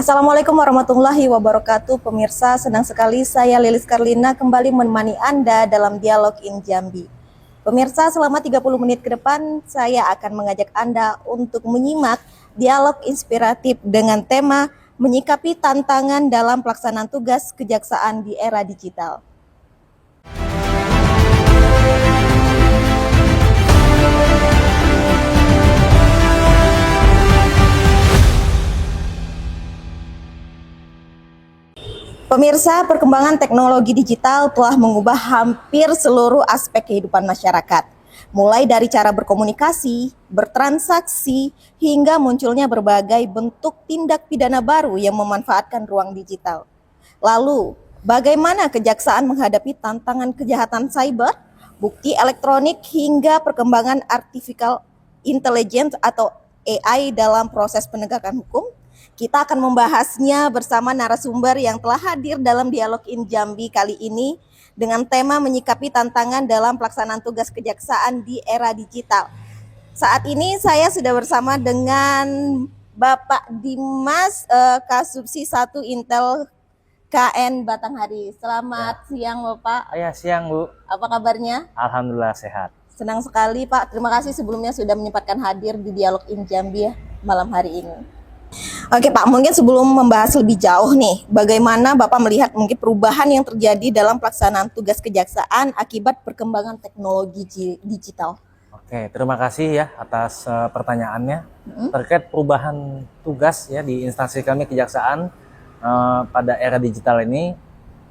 Assalamualaikum warahmatullahi wabarakatuh. Pemirsa, senang sekali saya Lilis Karlina kembali menemani Anda dalam Dialog in Jambi. Pemirsa, selama 30 menit ke depan saya akan mengajak Anda untuk menyimak dialog inspiratif dengan tema menyikapi tantangan dalam pelaksanaan tugas kejaksaan di era digital. Pemirsa, perkembangan teknologi digital telah mengubah hampir seluruh aspek kehidupan masyarakat. Mulai dari cara berkomunikasi, bertransaksi, hingga munculnya berbagai bentuk tindak pidana baru yang memanfaatkan ruang digital. Lalu, bagaimana kejaksaan menghadapi tantangan kejahatan cyber, bukti elektronik, hingga perkembangan artificial intelligence atau AI dalam proses penegakan hukum? Kita akan membahasnya bersama narasumber yang telah hadir dalam Dialog in Jambi kali ini dengan tema menyikapi tantangan dalam pelaksanaan tugas kejaksaan di era digital. Saat ini saya sudah bersama dengan Bapak Dimas Kasubsi 1 Intel KN Batanghari. Selamat siang Bapak. Ya, siang Bu. Apa kabarnya? Alhamdulillah sehat. Senang sekali Pak. Terima kasih sebelumnya sudah menyempatkan hadir di Dialog in Jambi ya, malam hari ini. Oke Pak, mungkin sebelum membahas lebih jauh nih, bagaimana Bapak melihat mungkin perubahan yang terjadi dalam pelaksanaan tugas kejaksaan akibat perkembangan teknologi digital? Oke, terima kasih ya atas pertanyaannya. Terkait perubahan tugas ya di instansi kami kejaksaan pada era digital ini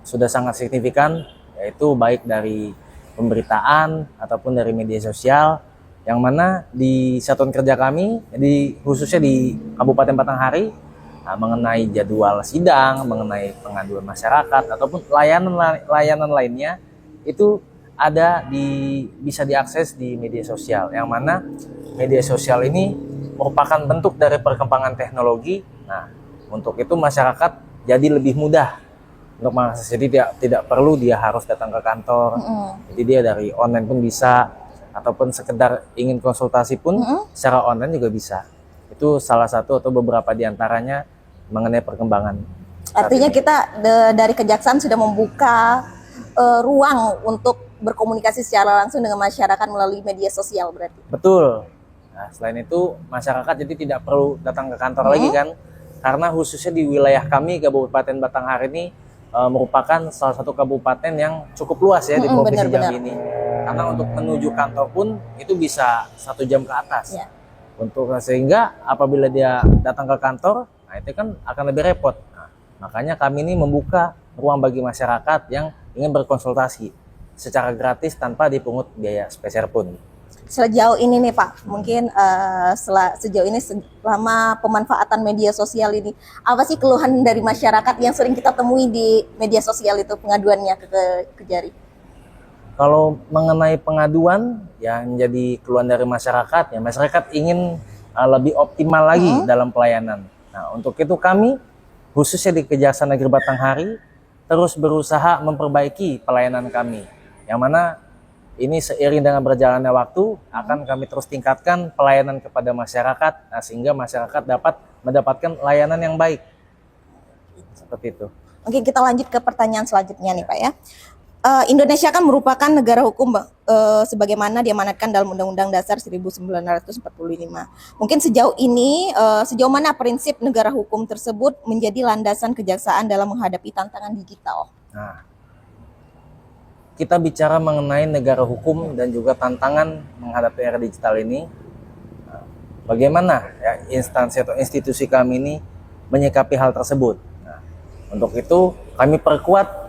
sudah sangat signifikan, yaitu baik dari pemberitaan ataupun dari media sosial, yang mana di satuan kerja kami, khususnya di Kabupaten Batanghari, mengenai jadwal sidang, mengenai pengaduan masyarakat, ataupun layanan lainnya, itu bisa diakses di media sosial, yang mana media sosial ini merupakan bentuk dari perkembangan teknologi. Nah, untuk itu masyarakat jadi lebih mudah untuk mengakses, jadi tidak perlu dia harus datang ke kantor, jadi dia dari online pun bisa, ataupun sekedar ingin konsultasi pun secara online juga bisa. Itu salah satu atau beberapa diantaranya mengenai perkembangan. Artinya kita dari kejaksaan sudah membuka ruang untuk berkomunikasi secara langsung dengan masyarakat melalui media sosial berarti? Betul. Nah, selain itu masyarakat jadi tidak perlu datang ke kantor lagi kan, karena khususnya di wilayah kami Kabupaten Batanghari ini merupakan salah satu kabupaten yang cukup luas ya di Provinsi Jambi ini. Karena untuk menuju kantor pun itu bisa 1 jam ke atas. Ya. Sehingga apabila dia datang ke kantor, nah itu kan akan lebih repot. Nah, makanya kami ini membuka ruang bagi masyarakat yang ingin berkonsultasi secara gratis tanpa dipungut biaya spesial pun. Sejauh ini nih Pak, mungkin sejauh ini selama pemanfaatan media sosial ini, apa sih keluhan dari masyarakat yang sering kita temui di media sosial itu pengaduannya ke Kejari? Kalau mengenai pengaduan yang menjadi keluhan dari masyarakat, ya masyarakat ingin lebih optimal lagi dalam pelayanan. Nah, untuk itu kami khususnya di Kejaksaan Negeri Batanghari terus berusaha memperbaiki pelayanan kami. Yang mana ini seiring dengan berjalannya waktu akan kami terus tingkatkan pelayanan kepada masyarakat, nah, sehingga masyarakat dapat mendapatkan layanan yang baik. Seperti itu. Oke, kita lanjut ke pertanyaan selanjutnya nih Pak ya. Indonesia kan merupakan negara hukum sebagaimana diamanatkan dalam Undang-Undang Dasar 1945. Mungkin sejauh ini, sejauh mana prinsip negara hukum tersebut menjadi landasan kejaksaan dalam menghadapi tantangan digital? Nah, kita bicara mengenai negara hukum dan juga tantangan menghadapi era digital ini, bagaimana ya instansi atau institusi kami ini menyikapi hal tersebut. Nah, untuk itu kami perkuat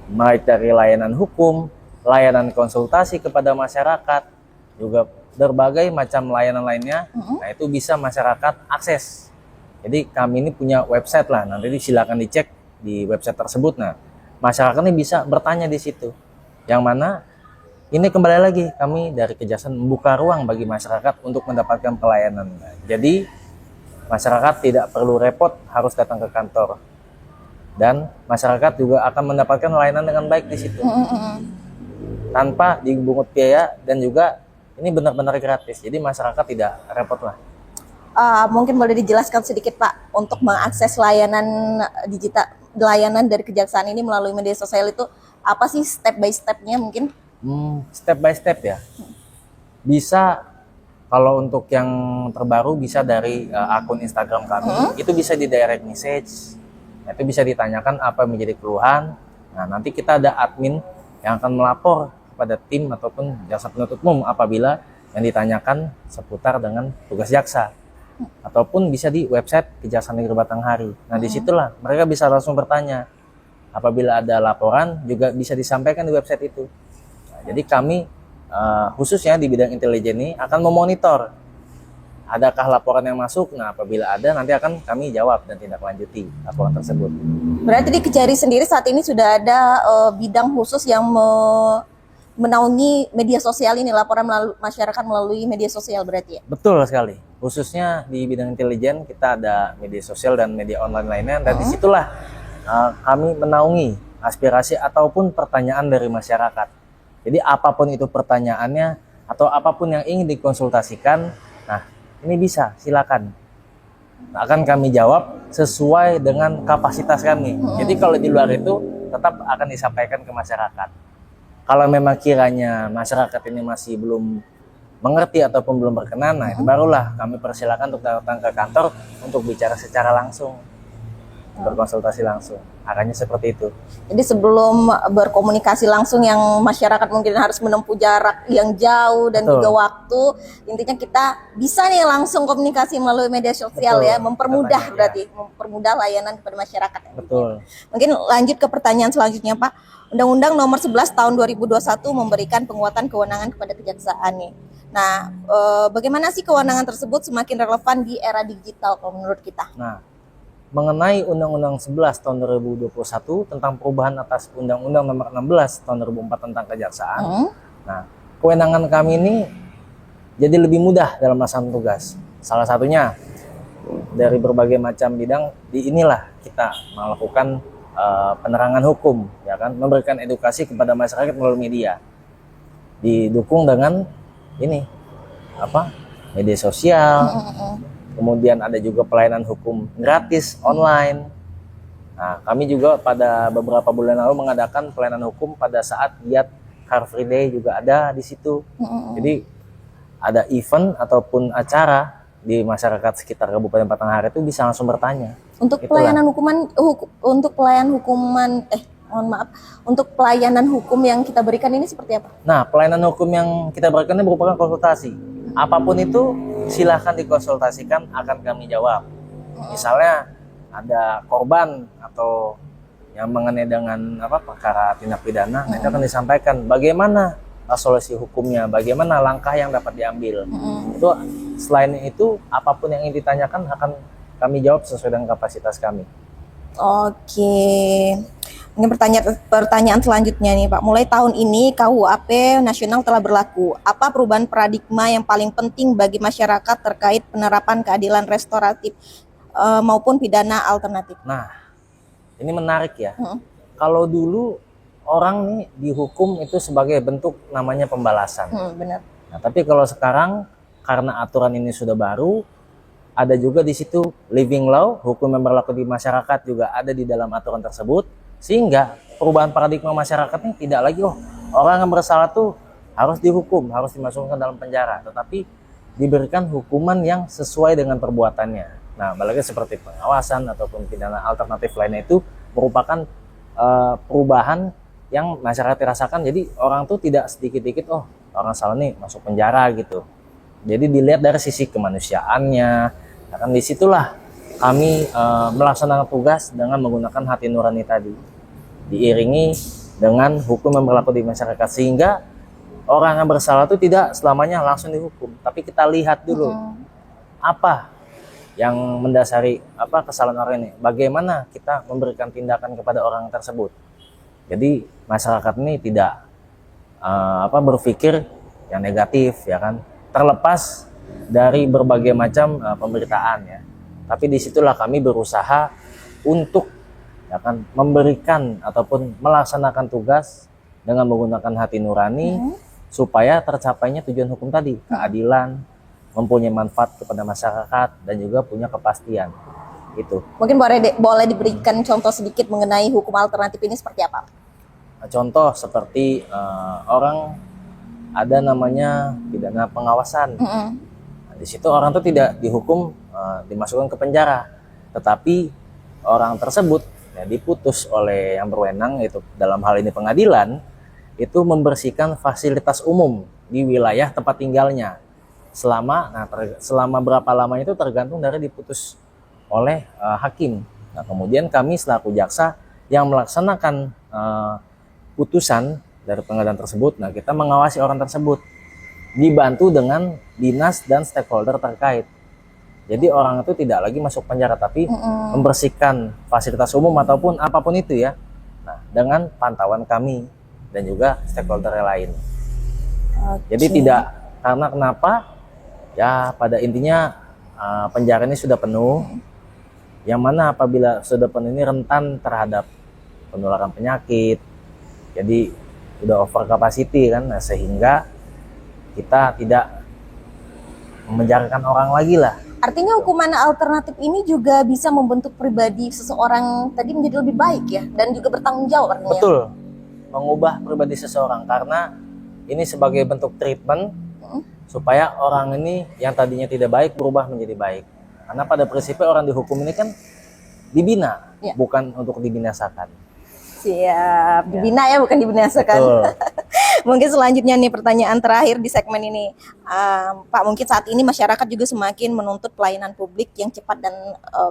baik dari layanan hukum, layanan konsultasi kepada masyarakat, juga berbagai macam layanan lainnya. Nah, itu bisa masyarakat akses. Jadi kami ini punya website lah, nanti silakan dicek di website tersebut. Nah, masyarakat ini bisa bertanya di situ. Yang mana ini kembali lagi kami dari Kejaksaan membuka ruang bagi masyarakat untuk mendapatkan pelayanan. Nah, jadi masyarakat tidak perlu repot harus datang ke kantor. Dan masyarakat juga akan mendapatkan layanan dengan baik di situ, tanpa dibungut biaya, dan juga ini benar-benar gratis. Jadi masyarakat tidak repot lah. Mungkin boleh dijelaskan sedikit Pak untuk mengakses layanan digital, layanan dari kejaksaan ini melalui media sosial itu apa sih step by stepnya mungkin? Step by step ya. Bisa kalau untuk yang terbaru bisa dari akun Instagram kami, itu bisa di direct message. Itu bisa ditanyakan apa yang menjadi keluhan. Nah, nanti kita ada admin yang akan melapor kepada tim ataupun jaksa penuntut umum apabila yang ditanyakan seputar dengan tugas jaksa. Ataupun bisa di website Kejaksaan Negeri Batanghari. Nah, disitulah mereka bisa langsung bertanya. Apabila ada laporan juga bisa disampaikan di website itu. Nah, jadi kami khususnya di bidang intelijen ini akan memonitor adakah laporan yang masuk. Nah, apabila ada nanti akan kami jawab dan tindak lanjuti laporan tersebut. Berarti di Kejari sendiri saat ini sudah ada bidang khusus yang menaungi media sosial ini, laporan masyarakat melalui media sosial berarti ya? Betul sekali. Khususnya di bidang intelijen kita ada media sosial dan media online lainnya, dan disitulah kami menaungi aspirasi ataupun pertanyaan dari masyarakat. Jadi apapun itu pertanyaannya atau apapun yang ingin dikonsultasikan, nah ini bisa, silakan. Akan kami jawab sesuai dengan kapasitas kami. Jadi kalau di luar itu tetap akan disampaikan ke masyarakat. Kalau memang kiranya masyarakat ini masih belum mengerti ataupun belum berkenan, nah itu barulah kami persilakan untuk datang ke kantor untuk bicara secara langsung, berkonsultasi langsung. Arahnya seperti itu. Jadi sebelum berkomunikasi langsung yang masyarakat mungkin harus menempuh jarak yang jauh dan juga waktu, intinya kita bisa nih langsung komunikasi melalui media sosial. Betul. Ya, mempermudah berarti, mempermudah layanan kepada masyarakat. Betul. Mungkin lanjut ke pertanyaan selanjutnya Pak. Undang-Undang Nomor 11 Tahun 2021 memberikan penguatan kewenangan kepada kejaksaan nih. Nah, bagaimana sih kewenangan tersebut semakin relevan di era digital kalau menurut kita? Nah, mengenai Undang-Undang 11 tahun 2021 tentang perubahan atas Undang-Undang Nomor 16 tahun 2004 tentang kejaksaan. Nah, kewenangan kami ini jadi lebih mudah dalam melaksanakan tugas. Salah satunya dari berbagai macam bidang, di inilah kita melakukan penerangan hukum, ya kan, memberikan edukasi kepada masyarakat melalui media. Didukung dengan ini media sosial. Kemudian ada juga pelayanan hukum gratis online. Nah, kami juga pada beberapa bulan lalu mengadakan pelayanan hukum pada saat giat Car Free Day juga ada di situ. Jadi ada event ataupun acara di masyarakat sekitar Kabupaten Batanghari itu bisa langsung bertanya. Untuk pelayanan untuk pelayanan hukum yang kita berikan ini seperti apa? Nah, pelayanan hukum yang kita berikan ini merupakan konsultasi. Apapun itu silahkan dikonsultasikan, akan kami jawab. Misalnya ada korban atau yang mengenai dengan perkara tindak pidana, itu akan disampaikan bagaimana solusi hukumnya, bagaimana langkah yang dapat diambil. Itu selain itu apapun yang ingin ditanyakan akan kami jawab sesuai dengan kapasitas kami. Oke. Ini pertanyaan selanjutnya nih Pak. Mulai tahun ini KUHP nasional telah berlaku. Apa perubahan paradigma yang paling penting bagi masyarakat terkait penerapan keadilan restoratif maupun pidana alternatif? Nah, ini menarik ya. Kalau dulu orang nih dihukum itu sebagai bentuk namanya pembalasan. Benar. Nah, tapi kalau sekarang karena aturan ini sudah baru, ada juga di situ living law, hukum yang berlaku di masyarakat juga ada di dalam aturan tersebut. Sehingga perubahan paradigma masyarakat ini tidak lagi orang yang bersalah tuh harus dihukum, harus dimasukkan dalam penjara, tetapi diberikan hukuman yang sesuai dengan perbuatannya. Nah, apalagi seperti pengawasan ataupun pidana alternatif lainnya itu merupakan perubahan yang masyarakat rasakan. Jadi orang tuh tidak sedikit-dikit orang salah nih masuk penjara gitu. Jadi dilihat dari sisi kemanusiaannya. Nah, kan disitulah kami melaksanakan tugas dengan menggunakan hati nurani tadi, diiringi dengan hukum yang berlaku di masyarakat, sehingga orang yang bersalah itu tidak selamanya langsung dihukum, tapi kita lihat dulu apa yang mendasari kesalahan orang ini, bagaimana kita memberikan tindakan kepada orang tersebut. Jadi masyarakat ini tidak berpikir yang negatif, ya kan, terlepas dari berbagai macam pemberitaan ya. Tapi disitulah kami berusaha untuk memberikan ataupun melaksanakan tugas dengan menggunakan hati nurani supaya tercapainya tujuan hukum tadi, keadilan, mempunyai manfaat kepada masyarakat dan juga punya kepastian. Itu. Mungkin boleh diberikan contoh sedikit mengenai hukum alternatif ini seperti apa? Contoh seperti orang ada namanya pidana pengawasan. Nah, di situ orang itu tidak dihukum dimasukkan ke penjara, tetapi orang tersebut ya, diputus oleh yang berwenang, itu dalam hal ini pengadilan, itu membersihkan fasilitas umum di wilayah tempat tinggalnya selama berapa lamanya itu tergantung dari diputus oleh hakim. Nah, kemudian kami selaku jaksa yang melaksanakan putusan dari pengadilan tersebut, nah kita mengawasi orang tersebut dibantu dengan dinas dan stakeholder terkait. Jadi orang itu tidak lagi masuk penjara, tapi membersihkan fasilitas umum ataupun apapun itu ya. Nah, dengan pantauan kami dan juga stakeholder yang lain. Jadi tidak, karena kenapa? Ya pada intinya penjara ini sudah penuh, yang mana apabila sudah penuh ini rentan terhadap penularan penyakit, jadi udah over capacity kan, nah, sehingga kita tidak memenjarakan orang lagi lah. Artinya hukuman alternatif ini juga bisa membentuk pribadi seseorang tadi menjadi lebih baik ya, dan juga bertanggung jawab artinya. Betul, mengubah pribadi seseorang, karena ini sebagai bentuk treatment supaya orang ini yang tadinya tidak baik berubah menjadi baik. Karena pada prinsipnya orang dihukum ini kan dibina, bukan untuk dibinasakan. Siap, dibina ya, bukan dibinasakan. Betul. Mungkin selanjutnya nih pertanyaan terakhir di segmen ini, Pak, mungkin saat ini masyarakat juga semakin menuntut pelayanan publik yang cepat dan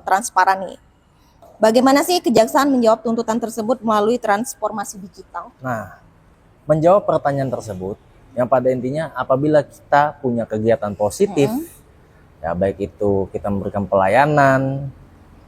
transparan nih. Bagaimana sih Kejaksaan menjawab tuntutan tersebut melalui transformasi digital? Nah, menjawab pertanyaan tersebut, yang pada intinya apabila kita punya kegiatan positif, ya baik itu kita memberikan pelayanan,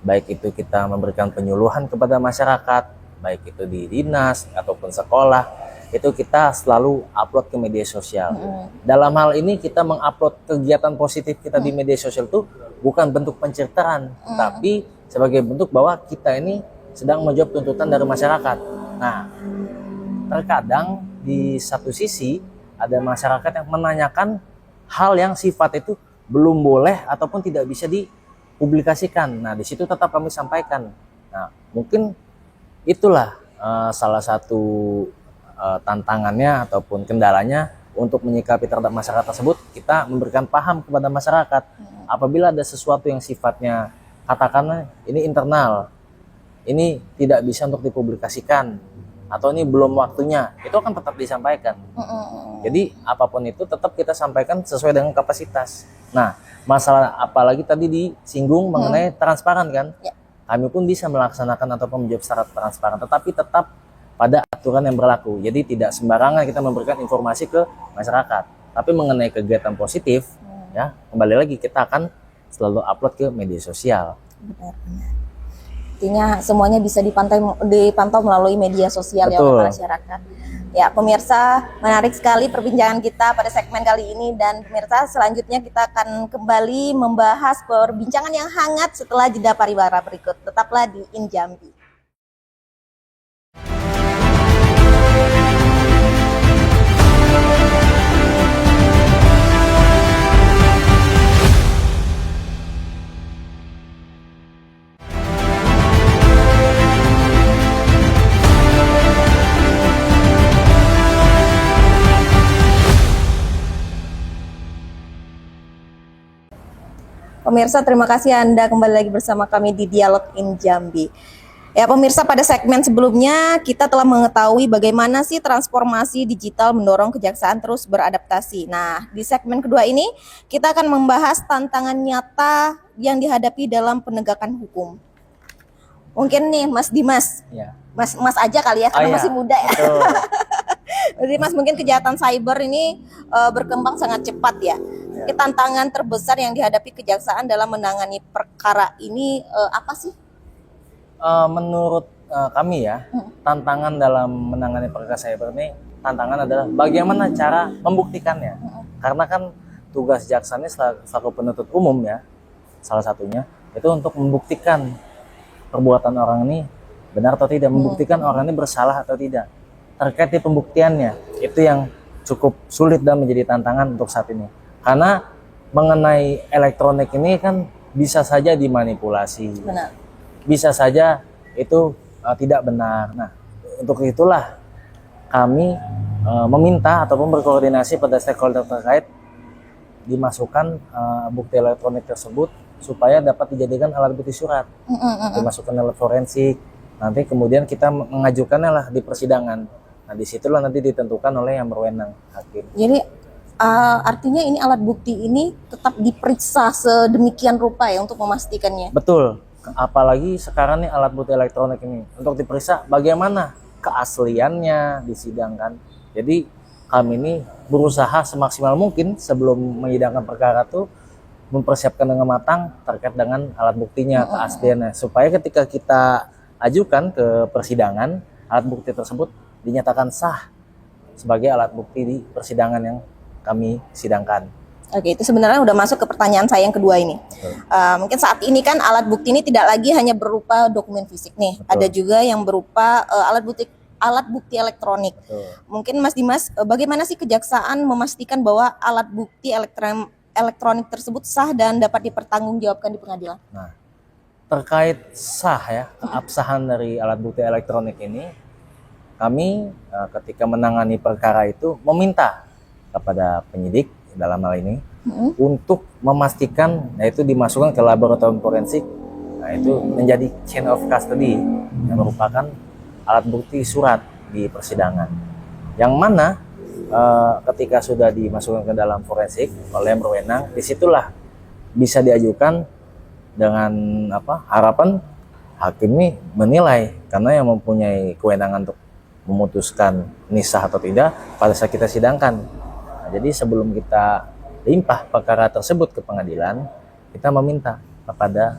baik itu kita memberikan penyuluhan kepada masyarakat, baik itu di dinas ataupun sekolah, itu kita selalu upload ke media sosial. Dalam hal ini kita mengupload kegiatan positif kita di media sosial itu bukan bentuk pencitraan, tapi sebagai bentuk bahwa kita ini sedang menjawab tuntutan dari masyarakat. Nah, terkadang di satu sisi ada masyarakat yang menanyakan hal yang sifat itu belum boleh ataupun tidak bisa dipublikasikan. Nah, di situ tetap kami sampaikan. Nah, mungkin itulah salah satu tantangannya ataupun kendalanya untuk menyikapi terhadap masyarakat tersebut. Kita memberikan paham kepada masyarakat apabila ada sesuatu yang sifatnya katakanlah ini internal, ini tidak bisa untuk dipublikasikan, atau ini belum waktunya, itu akan tetap disampaikan. Jadi apapun itu tetap kita sampaikan sesuai dengan kapasitas. Nah, masalah apalagi tadi disinggung mengenai transparan kan, kami pun bisa melaksanakan ataupun menjawab secara transparan, tetapi tetap pada aturan yang berlaku. Jadi tidak sembarangan kita memberikan informasi ke masyarakat. Tapi mengenai kegiatan positif, ya kembali lagi kita akan selalu upload ke media sosial. Benar-benar. Artinya semuanya bisa dipantau melalui media sosial ya oleh masyarakat. Ya pemirsa, menarik sekali perbincangan kita pada segmen kali ini, dan pemirsa selanjutnya kita akan kembali membahas perbincangan yang hangat setelah jeda pariwara berikut. Tetaplah di InJambi. Pemirsa, terima kasih Anda kembali lagi bersama kami di Dialog InJambi. Ya pemirsa, pada segmen sebelumnya kita telah mengetahui bagaimana sih transformasi digital mendorong kejaksaan terus beradaptasi. Nah, di segmen kedua ini kita akan membahas tantangan nyata yang dihadapi dalam penegakan hukum. Mungkin nih Mas Dimas, Mas aja kali ya, karena masih muda ya. Jadi Mas, mungkin kejahatan cyber ini berkembang sangat cepat ya. Tantangan terbesar yang dihadapi kejaksaan dalam menangani perkara ini apa sih? Menurut kami ya, tantangan dalam menangani perkara cyber ini, tantangan adalah bagaimana cara membuktikannya. Karena kan tugas jaksa ini selaku penuntut umum ya, salah satunya itu untuk membuktikan perbuatan orang ini benar atau tidak, membuktikan orang ini bersalah atau tidak. Terkait di pembuktiannya, itu yang cukup sulit dan menjadi tantangan untuk saat ini. Karena mengenai elektronik ini kan bisa saja dimanipulasi, Benar. bisa saja itu tidak benar. Nah, untuk itulah kami meminta ataupun berkoordinasi pada stakeholder terkait dimasukkan bukti elektronik tersebut supaya dapat dijadikan alat bukti surat, dimasukkan alat forensik. Nanti kemudian kita mengajukannya lah di persidangan. Nah, disitulah nanti ditentukan oleh yang berwenang, hakim. Jadi artinya ini alat bukti ini tetap diperiksa sedemikian rupa ya untuk memastikannya. Betul. Apalagi sekarang nih alat bukti elektronik ini untuk diperiksa bagaimana keasliannya disidangkan. Jadi kami ini berusaha semaksimal mungkin sebelum menyidangkan perkara tuh mempersiapkan dengan matang terkait dengan alat buktinya, keasliannya, supaya ketika kita ajukan ke persidangan, alat bukti tersebut dinyatakan sah sebagai alat bukti di persidangan yang kami sidangkan. Oke, itu sebenarnya udah masuk ke pertanyaan saya yang kedua ini. Mungkin saat ini kan alat bukti ini tidak lagi hanya berupa dokumen fisik nih, Betul. ada juga yang berupa alat bukti elektronik. Betul. Mungkin Mas Dimas, bagaimana sih kejaksaan memastikan bahwa alat bukti elektronik tersebut sah dan dapat dipertanggungjawabkan di pengadilan? Nah, terkait sah ya, keabsahan dari alat bukti elektronik ini, kami ketika menangani perkara itu meminta kepada penyidik dalam hal ini untuk memastikan, yaitu dimasukkan ke laboratorium forensik, nah itu menjadi chain of custody yang merupakan alat bukti surat di persidangan, yang mana ketika sudah dimasukkan ke dalam forensik oleh yang berwenang, disitulah bisa diajukan dengan harapan hakim ini menilai, karena yang mempunyai kewenangan untuk memutuskan ini sah atau tidak pada saat kita sidangkan. Nah, jadi sebelum kita limpah perkara tersebut ke pengadilan, kita meminta kepada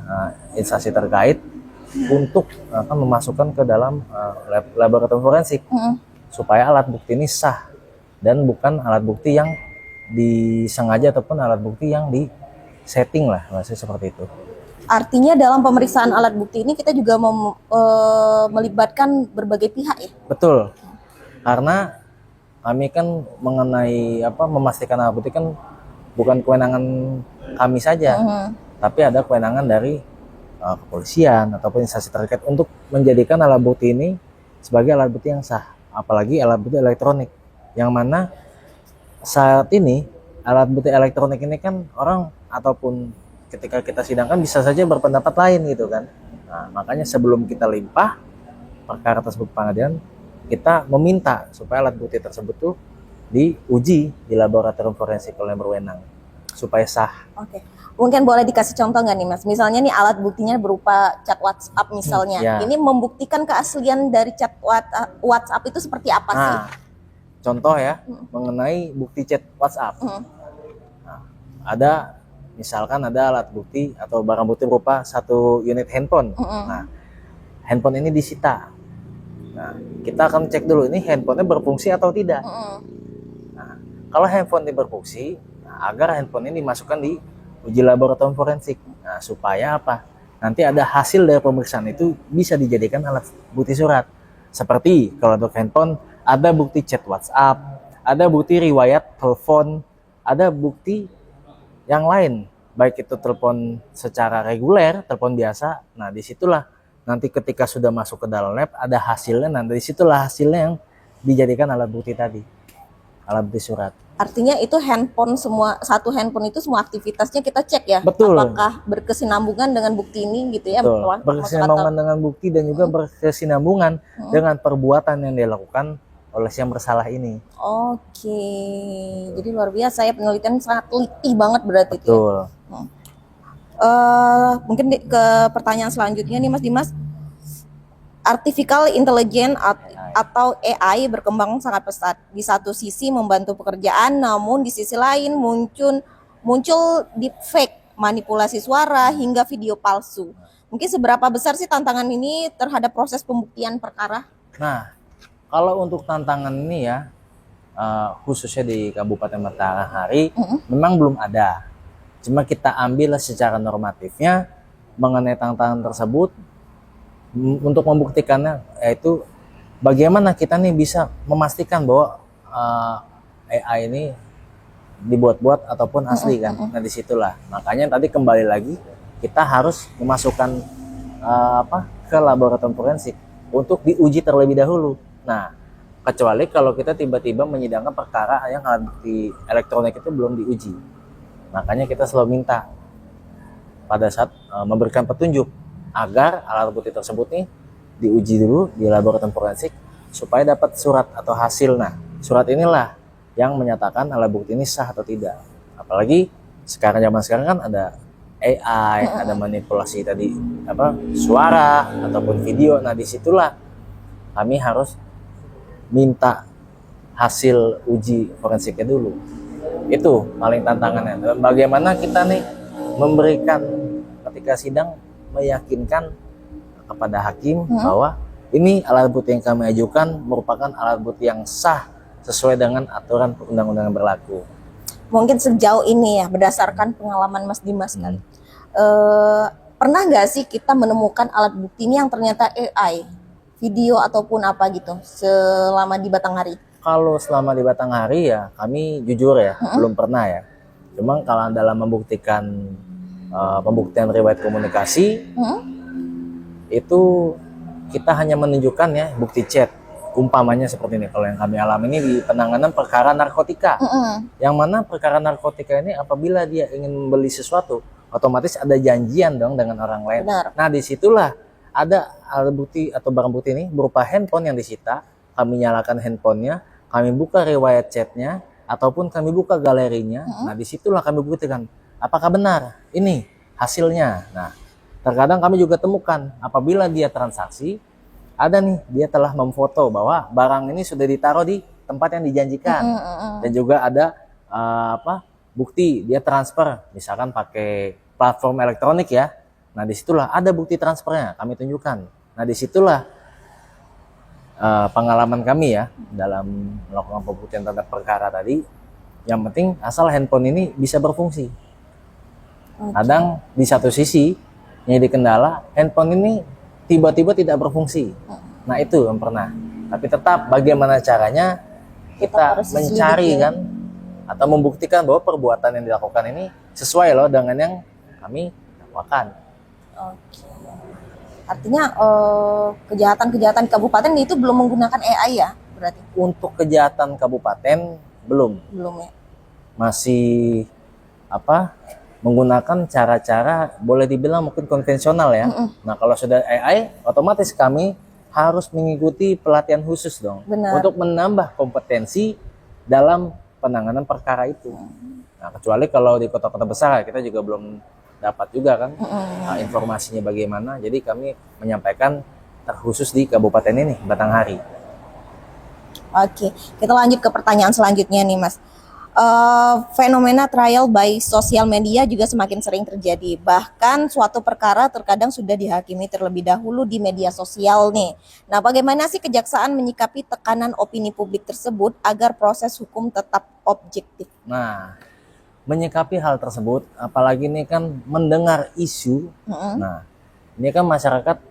instansi terkait untuk memasukkan ke dalam laboratorium forensik supaya alat bukti ini sah dan bukan alat bukti yang disengaja ataupun alat bukti yang disetting lah, maksudnya seperti itu. Artinya dalam pemeriksaan alat bukti ini kita juga melibatkan berbagai pihak ya? Betul, karena kami kan mengenai memastikan alat bukti kan bukan kewenangan kami saja, tapi ada kewenangan dari kepolisian ataupun instansi terkait untuk menjadikan alat bukti ini sebagai alat bukti yang sah, apalagi alat bukti elektronik, yang mana saat ini alat bukti elektronik ini kan orang ataupun ketika kita sidangkan bisa saja berpendapat lain gitu kan. Nah, makanya sebelum kita limpah perkara tersebut ke pengadilan, kita meminta supaya alat bukti tersebut tuh diuji di laboratorium forensik oleh yang berwenang supaya sah. Oke, mungkin boleh dikasih contoh nggak nih Mas? Misalnya nih alat buktinya berupa chat WhatsApp misalnya. Ya. Ini membuktikan keaslian dari chat WhatsApp itu seperti apa sih? Nah, contoh ya mengenai bukti chat WhatsApp. Nah, misalkan ada alat bukti atau barang bukti berupa 1 unit handphone. Nah, handphone ini disita. Nah, kita akan cek dulu ini handphonenya berfungsi atau tidak. Nah, kalau handphone ini berfungsi, agar handphone ini dimasukkan di uji laboratorium forensik. Nah, supaya apa? Nanti ada hasil dari pemeriksaan itu bisa dijadikan alat bukti surat. Seperti kalau untuk handphone ada bukti chat WhatsApp, ada bukti riwayat telepon, ada bukti yang lain, baik itu telepon secara reguler, telepon biasa. Nah, disitulah nanti ketika sudah masuk ke dalam lab ada hasilnya, nanti disitulah hasilnya yang dijadikan alat bukti tadi, alat bukti surat. Artinya itu satu handphone itu semua aktivitasnya kita cek ya? Betul. Apakah berkesinambungan dengan bukti ini gitu ya? Betul. Berkesinambungan dengan bukti dan juga berkesinambungan dengan perbuatan yang dilakukan oleh si yang bersalah ini. Oke, jadi luar biasa ya, penelitian sangat teliti banget berarti. Betul. Mungkin ke pertanyaan selanjutnya nih Mas Dimas, artificial intelligence atau AI berkembang sangat pesat. Di satu sisi membantu pekerjaan, namun di sisi lain muncul deepfake, manipulasi suara hingga video palsu. Mungkin seberapa besar sih tantangan ini terhadap proses pembuktian perkara? Nah, kalau untuk tantangan ini ya, khususnya di Kabupaten Matahari, memang belum ada. Cuma kita ambil secara normatifnya mengenai tantangan tersebut untuk membuktikannya, yaitu bagaimana kita nih bisa memastikan bahwa AI ini dibuat-buat ataupun asli kan. Nah disitulah makanya tadi kembali lagi kita harus memasukkan ke laboratorium forensik untuk diuji terlebih dahulu. Nah kecuali kalau kita tiba-tiba menyidangkan perkara yang alat bukti elektronik itu belum diuji, makanya kita selalu minta pada saat memberikan petunjuk agar alat bukti tersebut nih diuji dulu di laboratorium forensik supaya dapat surat atau hasil. Nah surat inilah yang menyatakan alat bukti ini sah atau tidak. Apalagi zaman sekarang kan ada AI, ada manipulasi tadi suara ataupun video. Nah disitulah kami harus minta hasil uji forensiknya dulu. Itu paling tantangannya. Dan bagaimana kita nih memberikan ketika sidang meyakinkan kepada hakim bahwa ini alat bukti yang kami ajukan merupakan alat bukti yang sah sesuai dengan aturan perundang-undangan berlaku. Mungkin sejauh ini ya, berdasarkan pengalaman Mas Dimas kan, pernah nggak sih kita menemukan alat bukti ini yang ternyata AI, video ataupun apa gitu, selama di Batanghari? Kalau selama di Batanghari ya, kami jujur ya, belum pernah ya. Cuma kalau dalam membuktikan pembuktian riwayat komunikasi, itu kita hanya menunjukkan ya bukti chat. Umpamanya seperti ini, kalau yang kami alami ini di penanganan perkara narkotika, yang mana perkara narkotika ini apabila dia ingin membeli sesuatu, otomatis ada janjian dong dengan orang lain. Benar. Nah disitulah ada alat bukti atau barang bukti ini berupa handphone yang disita, kami nyalakan handphonenya, kami buka riwayat chatnya, ataupun kami buka galerinya. Nah disitulah kami buktikan apakah benar ini hasilnya. Nah terkadang kami juga temukan apabila dia transaksi, ada nih dia telah memfoto bahwa barang ini sudah ditaruh di tempat yang dijanjikan, dan juga ada bukti dia transfer misalkan pakai platform elektronik ya. Nah disitulah ada bukti transfernya kami tunjukkan. Nah disitulah pengalaman kami ya dalam melakukan pembuktian terhadap perkara tadi, yang penting asal handphone ini bisa berfungsi. Kadang di satu sisi yang dikendala handphone ini tiba-tiba tidak berfungsi. Nah itu yang pernah. Tapi tetap bagaimana caranya kita mencari kan, atau membuktikan bahwa perbuatan yang dilakukan ini sesuai loh dengan yang kami dakwakan. Oke. Artinya kejahatan-kejahatan kabupaten itu belum menggunakan AI ya berarti? Untuk kejahatan kabupaten belum. Belum ya. Masih menggunakan cara-cara boleh dibilang mungkin konvensional ya. Nah kalau sudah AI, otomatis kami harus mengikuti pelatihan khusus dong. Benar. Untuk menambah kompetensi dalam penanganan perkara itu. Nah kecuali kalau di kota-kota besar kita juga belum dapat juga kan informasinya bagaimana. Jadi kami menyampaikan terkhusus di kabupaten ini, Batanghari. Oke, kita lanjut ke pertanyaan selanjutnya nih Mas. Fenomena trial by sosial media juga semakin sering terjadi. Bahkan suatu perkara terkadang sudah dihakimi terlebih dahulu di media sosial nih. Nah, bagaimana sih kejaksaan menyikapi tekanan opini publik tersebut agar proses hukum tetap objektif? Nah, menyikapi hal tersebut, apalagi ini kan mendengar isu. Nah, ini kan masyarakat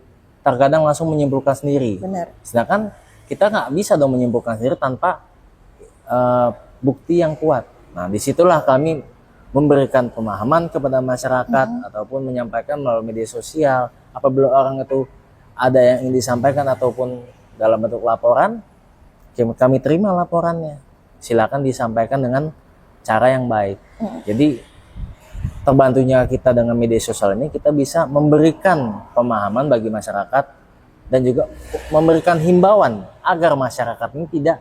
terkadang langsung menyimpulkan sendiri. Benar. Sedangkan kita nggak bisa dong menyimpulkan sendiri tanpa bukti yang kuat. Nah disitulah kami memberikan pemahaman kepada masyarakat ataupun menyampaikan melalui media sosial. Apabila orang itu ada yang ingin disampaikan ataupun dalam bentuk laporan, kami terima laporannya. Silakan disampaikan dengan cara yang baik. Jadi terbantunya kita dengan media sosial ini, kita bisa memberikan pemahaman bagi masyarakat dan juga memberikan himbauan agar masyarakat ini tidak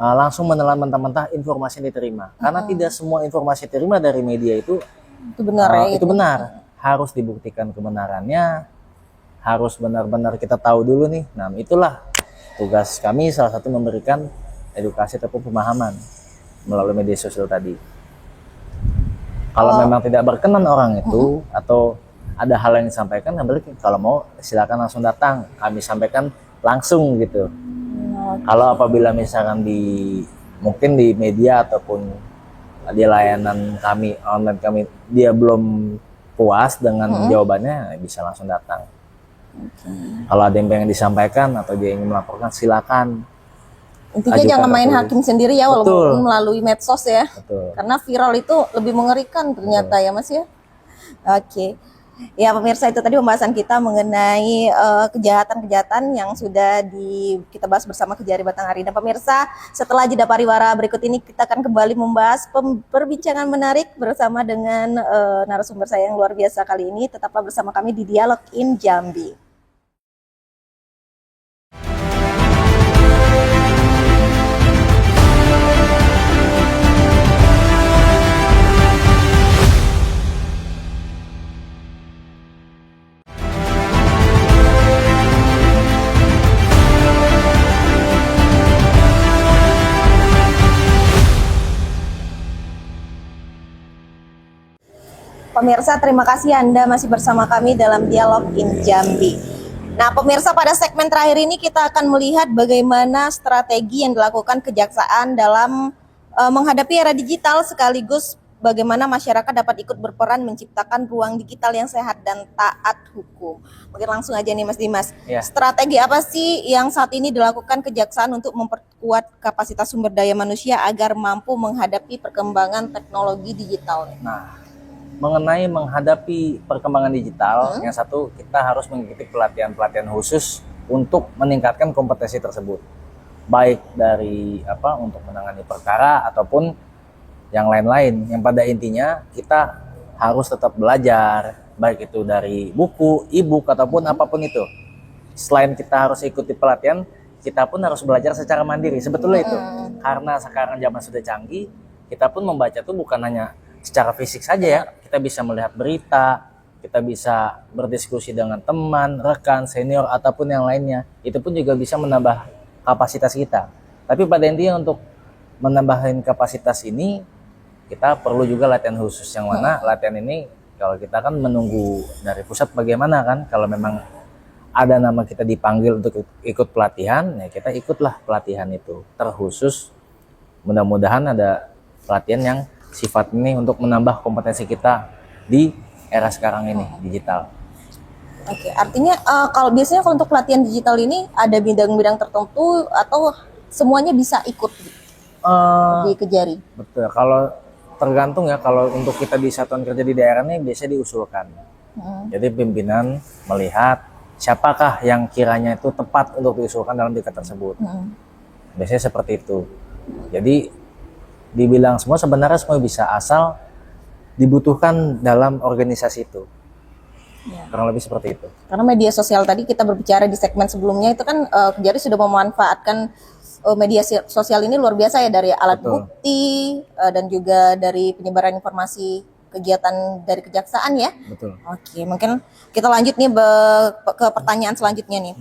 langsung menelan mentah-mentah informasi yang diterima. Karena tidak semua informasi diterima dari media itu benar. Itu benar. Harus dibuktikan kebenarannya, harus benar-benar kita tahu dulu nih. Nah itulah tugas kami, salah satu memberikan edukasi ataupun pemahaman melalui media sosial tadi. Kalau memang tidak berkenan orang itu atau ada hal yang disampaikan, kalau mau silakan langsung datang, kami sampaikan langsung gitu. Kalau apabila misalkan mungkin di media ataupun di layanan kami online kami dia belum puas dengan jawabannya, bisa langsung datang. Kalau ada yang pengen disampaikan atau dia ingin melaporkan, silakan. Intinya ajukan jangan main tertulis. hakim sendiri ya, Betul. walaupun melalui medsos ya. Betul. Karena viral itu lebih mengerikan ternyata ya Mas ya. Oke. Ya pemirsa, itu tadi pembahasan kita mengenai kejahatan-kejahatan yang sudah kita bahas bersama Kejari Batang hari ini. Pemirsa, setelah jeda pariwara berikut ini kita akan kembali membahas perbincangan menarik bersama dengan narasumber saya yang luar biasa kali ini. Tetaplah bersama kami di Dialog in Jambi. Pemirsa, terima kasih Anda masih bersama kami dalam Dialog in Jambi. Nah, pemirsa, pada segmen terakhir ini kita akan melihat bagaimana strategi yang dilakukan kejaksaan dalam menghadapi era digital, sekaligus bagaimana masyarakat dapat ikut berperan menciptakan ruang digital yang sehat dan taat hukum. Mungkin langsung aja nih Mas Dimas. Ya. Strategi apa sih yang saat ini dilakukan kejaksaan untuk memperkuat kapasitas sumber daya manusia agar mampu menghadapi perkembangan teknologi digital? Nah, mengenai menghadapi perkembangan digital, yang satu kita harus mengikuti pelatihan-pelatihan khusus untuk meningkatkan kompetensi tersebut, baik dari untuk menangani perkara ataupun yang lain-lain. Yang pada intinya kita harus tetap belajar, baik itu dari buku, e-book ataupun apapun itu. Selain kita harus ikuti pelatihan, kita pun harus belajar secara mandiri. Sebetulnya itu, karena sekarang zaman sudah canggih, kita pun membaca tuh bukan hanya secara fisik saja ya, kita bisa melihat berita, kita bisa berdiskusi dengan teman, rekan, senior ataupun yang lainnya. Itu pun juga bisa menambah kapasitas kita. Tapi pada intinya untuk menambahkan kapasitas ini, kita perlu juga latihan khusus, yang mana latihan ini kalau kita kan menunggu dari pusat bagaimana kan, kalau memang ada nama kita dipanggil untuk ikut pelatihan, ya kita ikutlah pelatihan itu terkhusus. Mudah-mudahan ada pelatihan yang sifat ini untuk menambah kompetensi kita di era sekarang ini digital. Oke, artinya kalau biasanya untuk pelatihan digital ini ada bidang-bidang tertentu atau semuanya bisa ikut di Kejari? Betul, kalau tergantung ya, kalau untuk kita di satuan kerja di daerah ini biasanya diusulkan. Jadi pimpinan melihat siapakah yang kiranya itu tepat untuk diusulkan dalam tingkat tersebut. Biasanya seperti itu. Jadi dibilang semua sebenarnya semua bisa, asal dibutuhkan dalam organisasi itu. Ya. Kurang lebih seperti itu. Karena media sosial tadi kita berbicara di segmen sebelumnya itu kan Kejari sudah memanfaatkan media sosial ini luar biasa ya, dari alat bukti dan juga dari penyebaran informasi kegiatan dari kejaksaan ya. Betul. Oke, mungkin kita lanjut nih ke pertanyaan selanjutnya nih.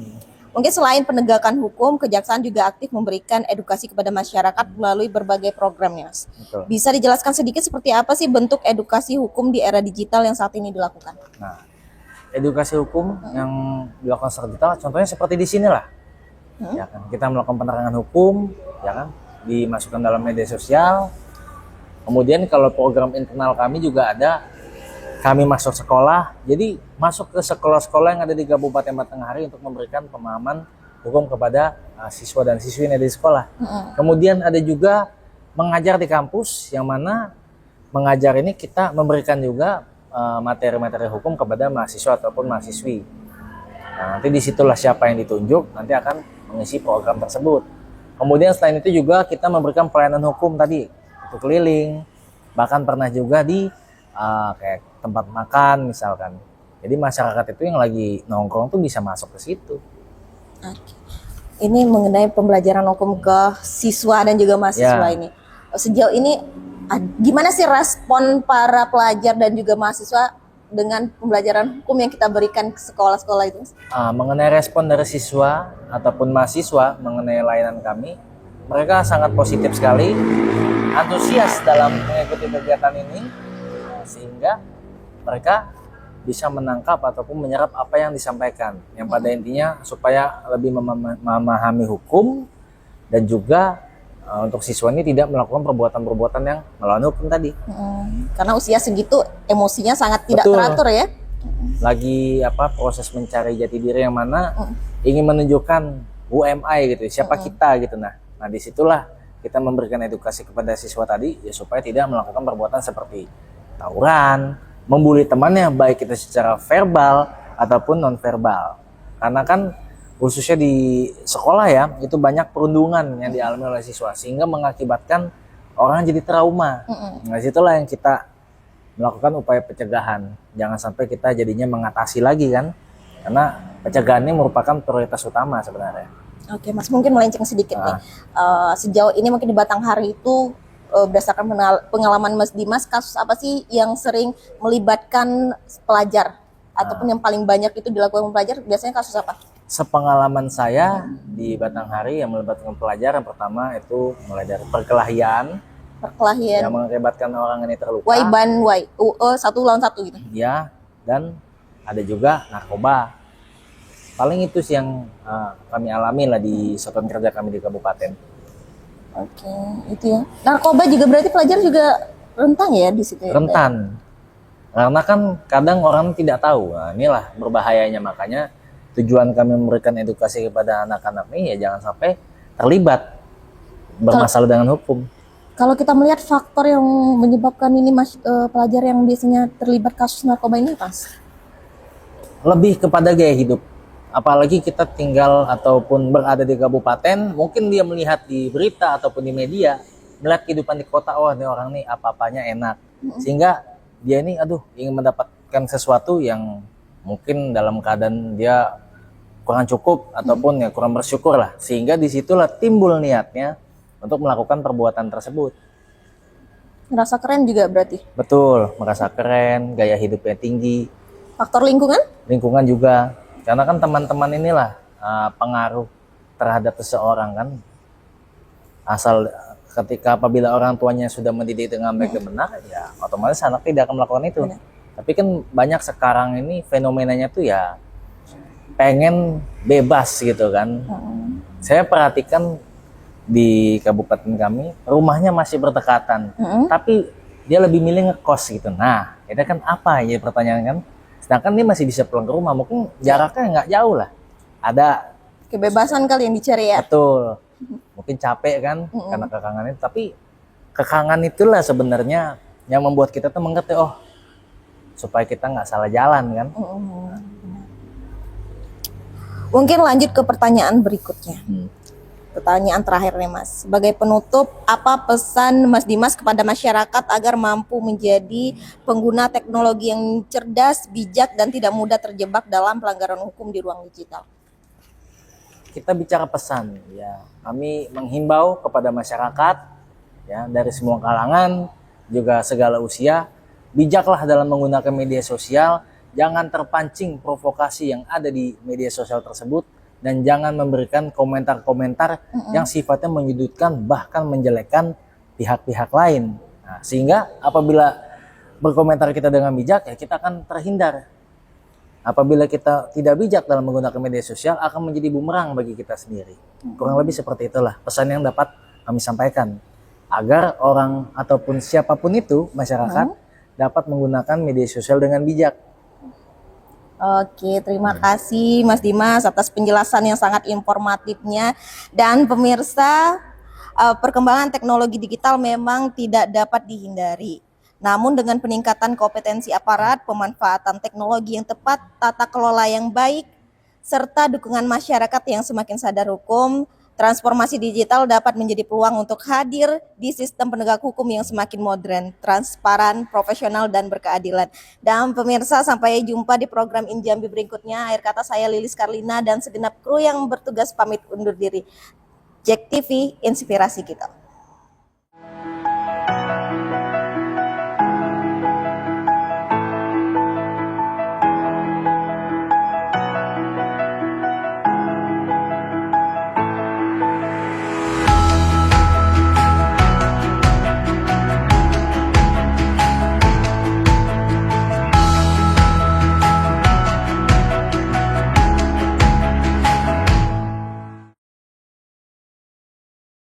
Mungkin selain penegakan hukum, kejaksaan juga aktif memberikan edukasi kepada masyarakat melalui berbagai programnya. Betul. Bisa dijelaskan sedikit seperti apa sih bentuk edukasi hukum di era digital yang saat ini dilakukan? Nah, edukasi hukum yang dilakukan secara digital, contohnya seperti di sini lah. Ya kan, kita melakukan penerangan hukum, ya kan, dimasukkan dalam media sosial. Kemudian kalau program internal kami juga ada, kami masuk sekolah, jadi masuk ke sekolah-sekolah yang ada di Kabupaten Batanghari untuk memberikan pemahaman hukum kepada siswa dan siswi yang ada di sekolah. Kemudian ada juga mengajar di kampus, yang mana mengajar ini kita memberikan juga materi-materi hukum kepada mahasiswa ataupun mahasiswi. Nah, nanti disitulah siapa yang ditunjuk, nanti akan mengisi program tersebut. Kemudian selain itu juga kita memberikan pelayanan hukum tadi, untuk keliling, bahkan pernah juga di kayak tempat makan misalkan. Jadi masyarakat itu yang lagi nongkrong tuh bisa masuk ke situ. Oke. Ini mengenai pembelajaran hukum ke siswa dan juga mahasiswa ini. Sejauh ini gimana sih respon para pelajar dan juga mahasiswa dengan pembelajaran hukum yang kita berikan ke sekolah-sekolah itu? Mengenai respon dari siswa ataupun mahasiswa mengenai layanan kami, mereka sangat positif sekali, antusias dalam mengikuti kegiatan ini, sehingga mereka bisa menangkap ataupun menyerap apa yang disampaikan, yang pada intinya supaya lebih memahami hukum, dan juga untuk siswa ini tidak melakukan perbuatan-perbuatan yang melawan hukum tadi. Karena usia segitu emosinya sangat tidak teratur ya. Lagi proses mencari jati diri, yang mana ingin menunjukkan UMI gitu, siapa kita gitu. Nah, Nah, disitulah kita memberikan edukasi kepada siswa tadi ya supaya tidak melakukan perbuatan seperti tawuran, membuli temannya baik itu secara verbal ataupun non verbal. Karena kan khususnya di sekolah ya itu banyak perundungan yang dialami oleh siswa sehingga mengakibatkan orang jadi trauma. Nah, disitulah yang kita melakukan upaya pencegahan. Jangan sampai kita jadinya mengatasi lagi kan, karena pencegahan ini merupakan prioritas utama sebenarnya. Oke Mas, mungkin melenceng sedikit nih. Sejauh ini mungkin di Batanghari itu berdasarkan pengalaman Mas Dimas, kasus apa sih yang sering melibatkan pelajar? Ataupun yang paling banyak itu dilakukan pelajar, biasanya kasus apa? Sepengalaman saya di Batanghari yang melibatkan pelajar, yang pertama itu mulai dari perkelahian yang mengakibatkan orang ini terluka. Satu lawan satu gitu. Ya, dan ada juga narkoba. Paling itu sih yang kami alami lah di satuan kerja kami di kabupaten. Oke, itu ya. Narkoba juga berarti pelajar juga rentan ya di situ. Rentan. Karena kan kadang orang tidak tahu. Nah, inilah berbahayanya, makanya tujuan kami memberikan edukasi kepada anak-anak ini ya jangan sampai terlibat bermasalah dengan hukum. Kalau kita melihat faktor yang menyebabkan ini pelajar yang biasanya terlibat kasus narkoba ini Mas? Lebih kepada gaya hidup. Apalagi kita tinggal ataupun berada di kabupaten, mungkin dia melihat di berita ataupun di media, melihat kehidupan di kota, oh ini orang nih apa-apanya enak. Sehingga dia ini ingin mendapatkan sesuatu yang mungkin dalam keadaan dia kurang cukup ataupun ya kurang bersyukur lah. Sehingga disitulah timbul niatnya untuk melakukan perbuatan tersebut. Merasa keren juga berarti? Betul, merasa keren, gaya hidupnya tinggi. Faktor lingkungan? Lingkungan juga. Karena kan teman-teman inilah pengaruh terhadap seseorang kan. Asal apabila orang tuanya sudah mendidik dengan baik dan benar, ya otomatis anak tidak akan melakukan itu. Tapi kan banyak sekarang ini fenomenanya tuh ya pengen bebas gitu kan. Saya perhatikan di kabupaten kami, rumahnya masih berdekatan, tapi dia lebih milih ngekos gitu. Nah, itu kan apa ya pertanyaan kan? Sedangkan dia masih bisa pulang ke rumah, mungkin jaraknya nggak jauh lah. Ada kebebasan kali yang dicari ya. Betul. Mungkin capek kan karena kekangan itu, tapi kekangan itulah sebenarnya yang membuat kita tuh mengerti supaya kita nggak salah jalan kan. Mungkin lanjut ke pertanyaan berikutnya. Pertanyaan terakhir nih Mas, sebagai penutup, apa pesan Mas Dimas kepada masyarakat agar mampu menjadi pengguna teknologi yang cerdas, bijak, dan tidak mudah terjebak dalam pelanggaran hukum di ruang digital? Kita bicara pesan ya, kami menghimbau kepada masyarakat ya dari semua kalangan, juga segala usia, bijaklah dalam menggunakan media sosial, jangan terpancing provokasi yang ada di media sosial tersebut, dan jangan memberikan komentar-komentar yang sifatnya menyudutkan bahkan menjelekkan pihak-pihak lain. Nah, sehingga apabila berkomentar kita dengan bijak ya kita akan terhindar. Apabila kita tidak bijak dalam menggunakan media sosial akan menjadi bumerang bagi kita sendiri. Kurang lebih seperti itulah pesan yang dapat kami sampaikan agar orang ataupun siapapun itu masyarakat dapat menggunakan media sosial dengan bijak. Oke, terima kasih Mas Dimas atas penjelasan yang sangat informatifnya. Dan pemirsa, perkembangan teknologi digital memang tidak dapat dihindari. Namun dengan peningkatan kompetensi aparat, pemanfaatan teknologi yang tepat, tata kelola yang baik, serta dukungan masyarakat yang semakin sadar hukum, transformasi digital dapat menjadi peluang untuk hadir di sistem penegak hukum yang semakin modern, transparan, profesional, dan berkeadilan. Dan pemirsa, sampai jumpa di program Injambi berikutnya. Akhir kata saya Lilis Karlina dan segenap kru yang bertugas pamit undur diri. Jack TV, inspirasi kita.